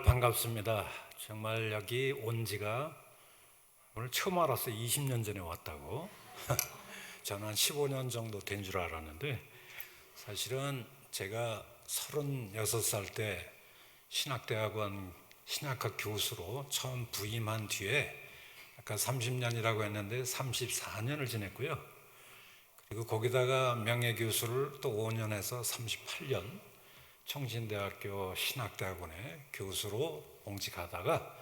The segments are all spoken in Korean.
반갑습니다. 정말 여기 온 지가 오늘 처음 알았어요. 20년 전에 왔다고. 저는 한 15년 정도 된 줄 알았는데 사실은 제가 36살 때 신학대학원 신학학 교수로 처음 부임한 뒤에 아까 30년이라고 했는데 34년을 지냈고요. 그리고 거기다가 명예교수를 또 5년 해서 38년 청신대학교 신학대학원에 교수로 봉직하다가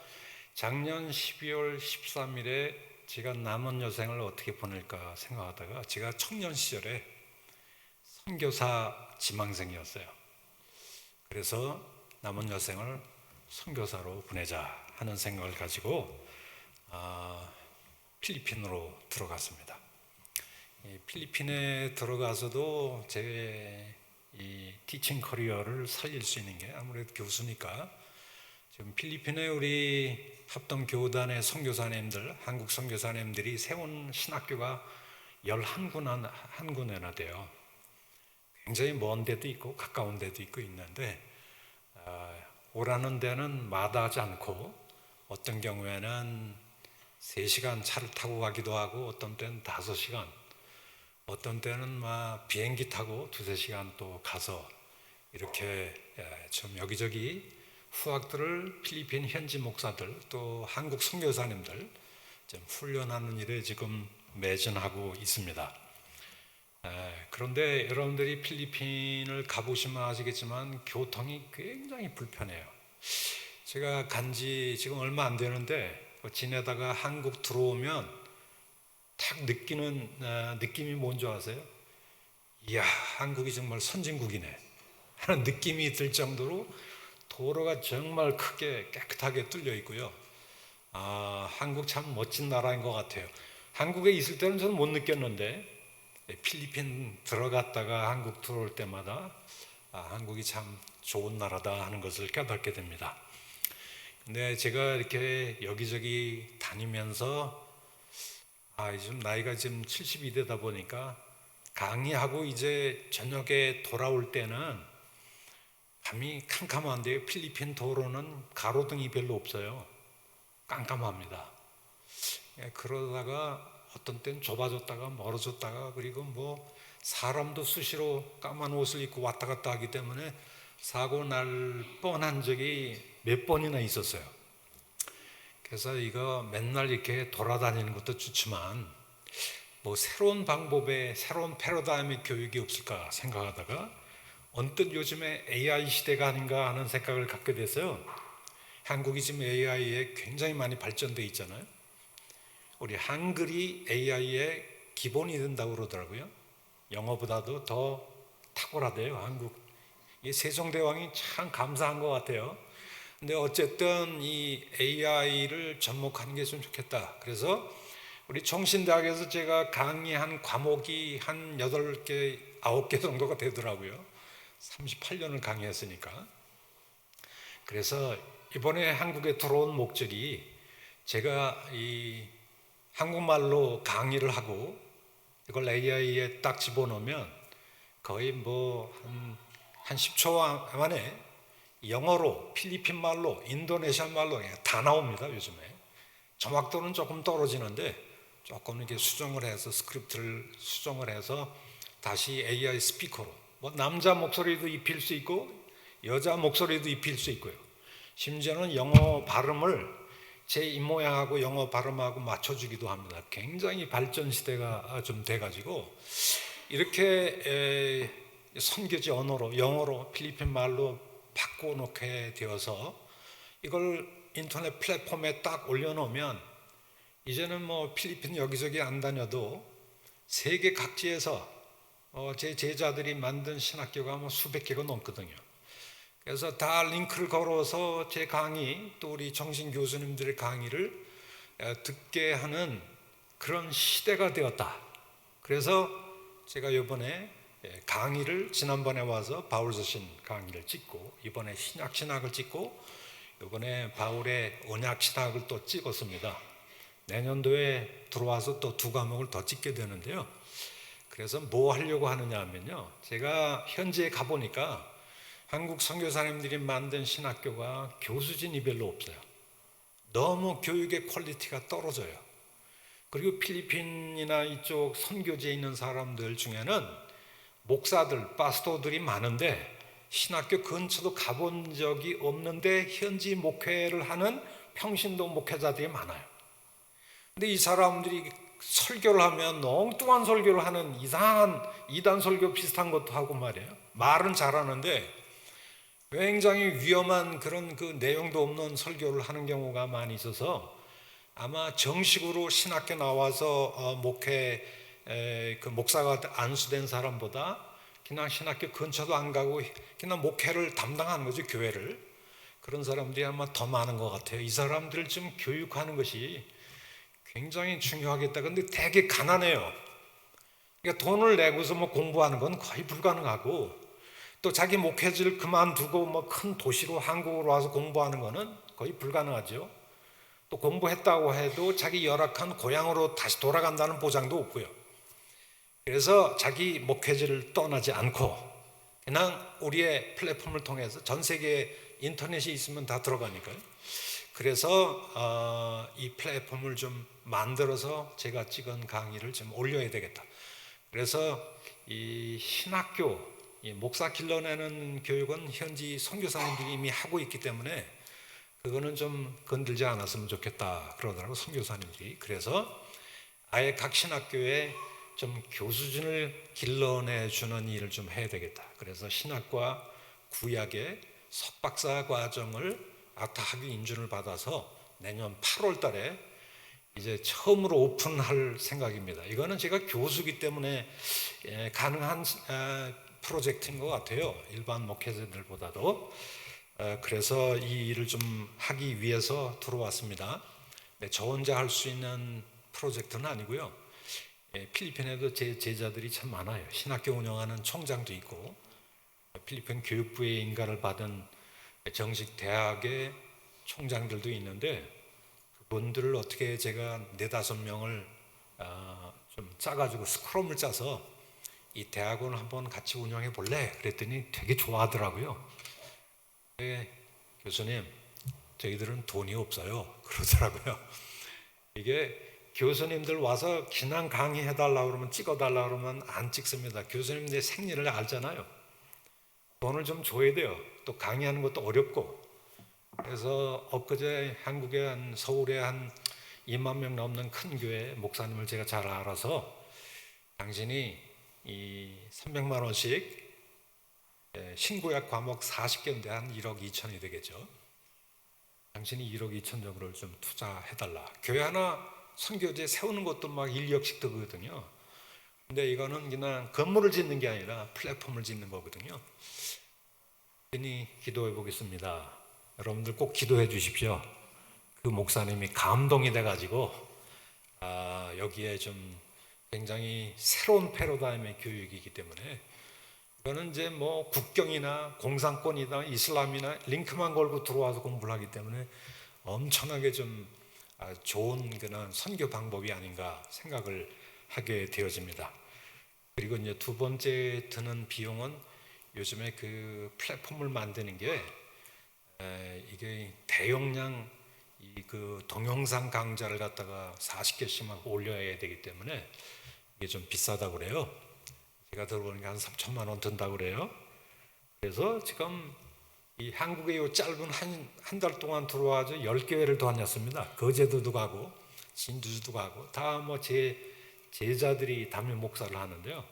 작년 12월 13일에 제가 남은 여생을 어떻게 보낼까 생각하다가 제가 청년 시절에 선교사 지망생이었어요. 그래서 남은 여생을 선교사로 보내자 하는 생각을 가지고 필리핀으로 들어갔습니다. 필리핀에 들어가서도 제 이 티칭 커리어를 살릴 수 있는 게 아무래도 교수니까 지금 필리핀에 우리 합동교단의 선교사님들, 한국 선교사님들이 세운 신학교가 11군데나 돼요. 굉장히 먼 데도 있고 가까운 데도 있고 있는데 오라는 데는 마다하지 않고 어떤 경우에는 3시간 차를 타고 가기도 하고 어떤 때는 5시간, 어떤 때는 막 비행기 타고 2-3시간 또 가서 이렇게 좀 여기저기 후학들을 필리핀 현지 목사들 또 한국 선교사님들 좀 훈련하는 일에 지금 매진하고 있습니다. 그런데 여러분들이 필리핀을 가보시면 아시겠지만 교통이 굉장히 불편해요. 제가 간지 지금 얼마 안 되는데 지내다가 한국 들어오면 딱 느끼는 느낌이 뭔지 아세요? 이야, 한국이 정말 선진국이네 하는 느낌이 들 정도로 도로가 정말 크게 깨끗하게 뚫려 있고요. 한국 참 멋진 나라인 것 같아요. 한국에 있을 때는 저는 못 느꼈는데 필리핀 들어갔다가 한국 들어올 때마다 한국이 참 좋은 나라다 하는 것을 깨닫게 됩니다. 근데 제가 이렇게 여기저기 다니면서 요즘 나이가 지금 70이 되다 보니까 강의하고 이제 저녁에 돌아올 때는 밤이 캄캄한데요. 필리핀 도로는 가로등이 별로 없어요. 깜깜합니다. 그러다가 어떤 때는 좁아졌다가 멀어졌다가 그리고 뭐 사람도 수시로 까만 옷을 입고 왔다 갔다 하기 때문에 사고 날 뻔한 적이 몇 번이나 있었어요. 그래서 이거 맨날 이렇게 돌아다니는 것도 좋지만 뭐 새로운 방법의 새로운 패러다임의 교육이 없을까 생각하다가 언뜻 요즘에 AI 시대가 아닌가 하는 생각을 갖게 돼서요. 한국이 지금 AI에 굉장히 많이 발전되어 있잖아요. 우리 한글이 AI의 기본이 된다고 그러더라고요. 영어보다도 더 탁월하대요, 한국. 이 세종대왕이 참 감사한 것 같아요. 근데 어쨌든 이 AI를 접목하는 게 좀 좋겠다. 그래서 우리 청신대학에서 제가 강의한 과목이 한 8개, 9개 정도가 되더라고요. 38년을 강의했으니까. 그래서 이번에 한국에 들어온 목적이 제가 이 한국말로 강의를 하고 이걸 AI에 딱 집어넣으면 거의 뭐 한 10초 만에 영어로, 필리핀 말로, 인도네시아 말로 다 나옵니다. 요즘에 정확도는 조금 떨어지는데 조금 이렇게 수정을 해서 스크립트를 수정을 해서 다시 AI 스피커로 뭐 남자 목소리도 입힐 수 있고 여자 목소리도 입힐 수 있고요. 심지어는 영어 발음을 제 입모양하고 영어 발음하고 맞춰주기도 합니다. 굉장히 발전 시대가 좀 돼가지고 이렇게 선교지 언어로 영어로 필리핀 말로 바꿔놓게 되어서 이걸 인터넷 플랫폼에 딱 올려놓으면 이제는 뭐 필리핀 여기저기 안 다녀도 세계 각지에서 제 제자들이 만든 신학교가 뭐 수백 개가 넘거든요. 그래서 다 링크를 걸어서 제 강의 또 우리 정신 교수님들의 강의를 듣게 하는 그런 시대가 되었다. 그래서 제가 이번에 강의를 지난번에 와서 바울서신 강의를 찍고 이번에 신약신학을 찍고 이번에 바울의 언약신학을 또 찍었습니다. 내년도에 들어와서 또 2과목을 더 찍게 되는데요. 그래서 뭐 하려고 하느냐 하면요, 제가 현지에 가보니까 한국 선교사님들이 만든 신학교가 교수진이 별로 없어요. 너무 교육의 퀄리티가 떨어져요. 그리고 필리핀이나 이쪽 선교지에 있는 사람들 중에는 목사들, 파스토들이 많은데 신학교 근처도 가본 적이 없는데 현지 목회를 하는 평신도 목회자들이 많아요. 근데 이 사람들이 설교를 하면 엉뚱한 설교를 하는 이상한 이단 설교 비슷한 것도 하고 말이에요. 말은 잘하는데 굉장히 위험한 그런 그 내용도 없는 설교를 하는 경우가 많이 있어서 아마 정식으로 신학교 나와서 목회 그 목사가 안수된 사람보다 그냥 신학교 근처도 안 가고 그냥 목회를 담당하는 거죠, 교회를. 그런 사람들이 아마 더 많은 것 같아요. 이 사람들을 좀 교육하는 것이 굉장히 중요하겠다. 근데 되게 가난해요. 그러니까 돈을 내고서 뭐 공부하는 건 거의 불가능하고 또 자기 목회지를 그만두고 뭐 큰 도시로 한국으로 와서 공부하는 거는 거의 불가능하죠. 또 공부했다고 해도 자기 열악한 고향으로 다시 돌아간다는 보장도 없고요. 그래서 자기 목회지를 떠나지 않고 그냥 우리의 플랫폼을 통해서 전 세계에 인터넷이 있으면 다 들어가니까요. 그래서 이 플랫폼을 좀 만들어서 제가 찍은 강의를 좀 올려야 되겠다. 그래서 이 신학교, 이 목사 길러내는 교육은 현지 선교사님들이 이미 하고 있기 때문에 그거는 좀 건들지 않았으면 좋겠다 그러더라고 선교사님들이. 그래서 아예 각 신학교에 좀 교수진을 길러내주는 일을 좀 해야 되겠다. 그래서 신학과 구약의 석박사 과정을 아타하기 인준을 받아서 내년 8월 달에 이제 처음으로 오픈할 생각입니다. 이거는 제가 교수기 때문에 가능한 프로젝트인 것 같아요. 일반 목회자들보다도. 그래서 이 일을 좀 하기 위해서 들어왔습니다. 저 혼자 할 수 있는 프로젝트는 아니고요. 필리핀에도 제 제자들이 참 많아요. 신학교 운영하는 총장도 있고 필리핀 교육부의 인가를 받은 정식 대학의 총장들도 있는데 그분들을 어떻게 제가 4-5명을 좀 짜가지고 스크럼을 짜서 이 대학원을 한번 같이 운영해 볼래? 그랬더니 되게 좋아하더라고요. 교수님, 저희들은 돈이 없어요. 그러더라고요. 이게 교수님들 와서 그냥 강의해달라고 그러면 찍어달라고 그러면 안 찍습니다. 교수님들 생리를 알잖아요. 돈을 좀 줘야 돼요. 또 강의하는 것도 어렵고. 그래서 엊그제 한국에 서울에 한 2만 명 넘는 큰 교회 목사님을 제가 잘 알아서 당신이 이 300만 원씩 신구약 과목 40개인데 한 1억 2천이 되겠죠. 당신이 1억 2천 정도를 좀 투자해달라. 교회 하나 선교제 세우는 것도 막 1억씩 들거든요. 근데 이거는 그냥 건물을 짓는 게 아니라 플랫폼을 짓는 거거든요. 그러니 기도해 보겠습니다. 여러분들 꼭 기도해 주십시오. 그 목사님이 감동이 돼가지고 여기에 좀 굉장히 새로운 패러다임의 교육이기 때문에 이거는 이제 뭐 국경이나 공산권이나 이슬람이나 링크만 걸고 들어와서 공부를 하기 때문에 엄청나게 좀 좋은 그런 선교 방법이 아닌가 생각을 하게 되어집니다. 그리고 이제 두 번째 드는 비용은 요즘에 그 플랫폼을 만드는 게 이게 대용량 그 동영상 강좌를 갖다가 40개씩만 올려야 되기 때문에 이게 좀 비싸다고 그래요. 제가 들어보니까 한 3천만 원 든다고 그래요. 그래서 지금 이 한국에 요 짧은 한 달 동안 들어와서 10개회를 다녔습니다. 거제도도 가고 진주도 가고 다 뭐 제 제자들이 담임 목사를 하는데요.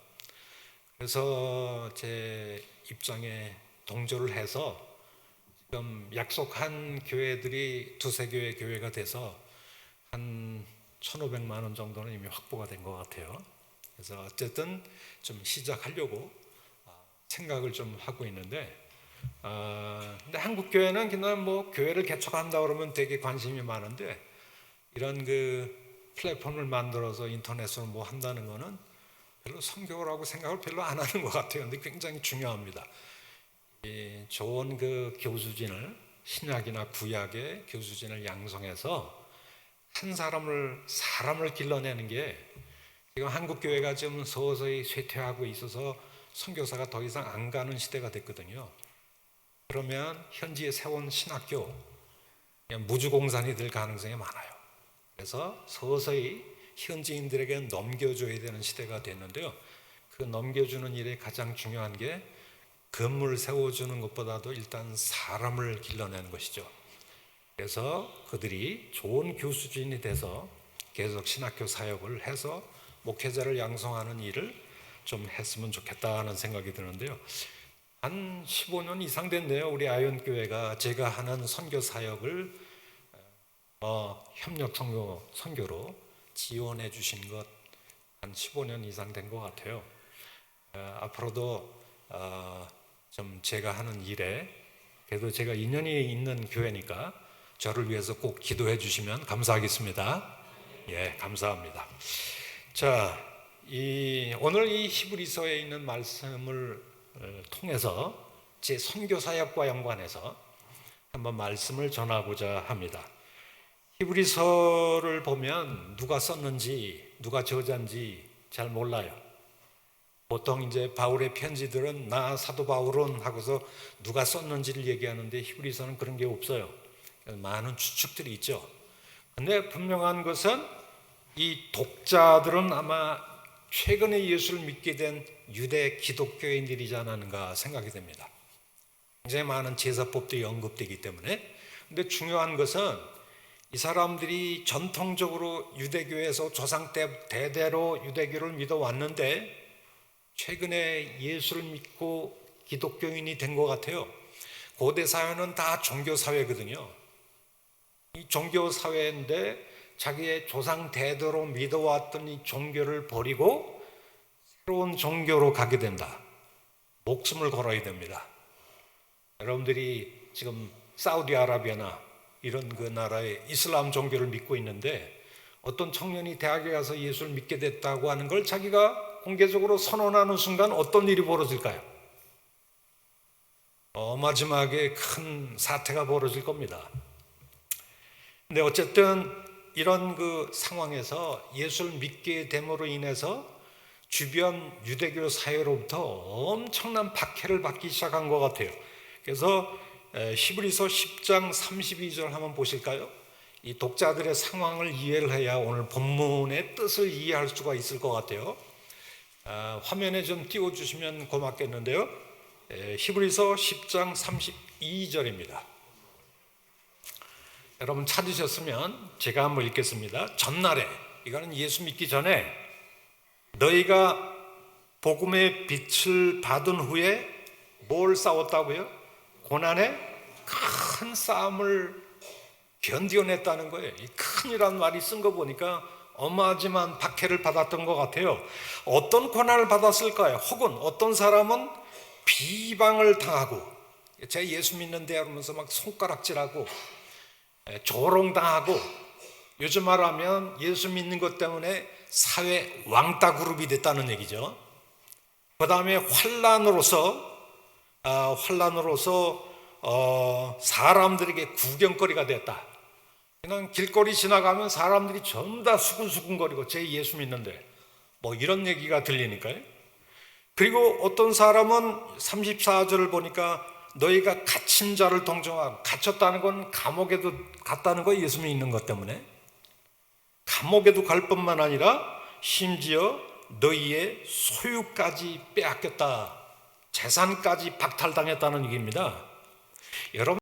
그래서 제 입장에 동조를 해서 지금 약속한 교회들이 2-3개의 교회가 돼서 한 1,500만 원 정도는 이미 확보가 된 것 같아요. 그래서 어쨌든 좀 시작하려고 생각을 좀 하고 있는데 근데 한국 교회는 그냥 뭐 교회를 개척한다 그러면 되게 관심이 많은데 이런 그 플랫폼을 만들어서 인터넷으로 뭐 한다는 거는 별로 선교라고 생각을 별로 안 하는 것 같아요. 근데 굉장히 중요합니다. 이 좋은 그 교수진을 신약이나 구약의 교수진을 양성해서 한 사람을 길러내는 게 지금 한국 교회가 좀 서서히 쇠퇴하고 있어서 선교사가 더 이상 안 가는 시대가 됐거든요. 그러면 현지에 세운 신학교 그냥 무주공산이 될 가능성이 많아요. 그래서 서서히 현지인들에게 넘겨줘야 되는 시대가 됐는데요. 그 넘겨주는 일에 가장 중요한 게 건물 세워주는 것보다도 일단 사람을 길러내는 것이죠. 그래서 그들이 좋은 교수진이 돼서 계속 신학교 사역을 해서 목회자를 양성하는 일을 좀 했으면 좋겠다는 생각이 드는데요. 한 15년 이상 됐네요. 우리 아이언교회가 제가 하는 선교 사역을 협력 선교로 지원해 주신 것 한 15년 이상 된 것 같아요. 앞으로도 좀 제가 하는 일에 그래도 제가 인연이 있는 교회니까 저를 위해서 꼭 기도해 주시면 감사하겠습니다. 예, 감사합니다. 자, 오늘 이 히브리서에 있는 말씀을 통해서 제 선교 사역과 연관해서 한번 말씀을 전하고자 합니다. 히브리서를 보면 누가 썼는지 누가 저자인지 잘 몰라요. 보통 이제 바울의 편지들은 나 사도 바울은 하고서 누가 썼는지를 얘기하는데 히브리서는 그런 게 없어요. 많은 추측들이 있죠. 근데 분명한 것은 이 독자들은 아마 최근에 예수를 믿게 된 유대 기독교인들이지 않았는가 생각이 됩니다. 굉장히 많은 제사법도 언급되기 때문에. 근데 중요한 것은 이 사람들이 전통적으로 유대교에서 조상 때 대대로 유대교를 믿어왔는데 최근에 예수를 믿고 기독교인이 된 것 같아요. 고대 사회는 다 종교 사회거든요. 이 종교 사회인데 자기의 조상 대대로 믿어왔던 이 종교를 버리고 새로운 종교로 가게 된다. 목숨을 걸어야 됩니다. 여러분들이 지금 사우디아라비아나 이런 그 나라의 이슬람 종교를 믿고 있는데 어떤 청년이 대학에 가서 예수를 믿게 됐다고 하는 걸 자기가 공개적으로 선언하는 순간 어떤 일이 벌어질까요? 마지막에 큰 사태가 벌어질 겁니다. 근데 어쨌든 이런 그 상황에서 예수를 믿게 됨으로 인해서 주변 유대교 사회로부터 엄청난 박해를 받기 시작한 것 같아요. 그래서 히브리서 10장 32절 한번 보실까요? 이 독자들의 상황을 이해를 해야 오늘 본문의 뜻을 이해할 수가 있을 것 같아요. 화면에 좀 띄워주시면 고맙겠는데요. 히브리서 10장 32절입니다. 여러분 찾으셨으면 제가 한번 읽겠습니다. 전날에, 이거는 예수 믿기 전에 너희가 복음의 빛을 받은 후에 뭘 싸웠다고요? 고난의 큰 싸움을 견뎌냈다는 거예요. 이 큰이라는 말이 쓴 거 보니까 어마어마한 박해를 받았던 것 같아요. 어떤 고난을 받았을까요? 혹은 어떤 사람은 비방을 당하고 제가 예수 믿는데 하면서 막 손가락질하고 조롱당하고 요즘 말하면 예수 믿는 것 때문에 사회 왕따 그룹이 됐다는 얘기죠. 그 다음에 환란으로서 사람들에게 구경거리가 됐다. 그냥 길거리 지나가면 사람들이 전부 다 수근수근거리고 제 예수 믿는데 뭐 이런 얘기가 들리니까요. 그리고 어떤 사람은 34절을 보니까 너희가 갇힌 자를 동정하고, 갇혔다는 건 감옥에도 갔다는 거예요. 예수 믿는 것 때문에 감옥에도 갈 뿐만 아니라 심지어 너희의 소유까지 빼앗겼다, 재산까지 박탈당했다는 얘기입니다. 여러분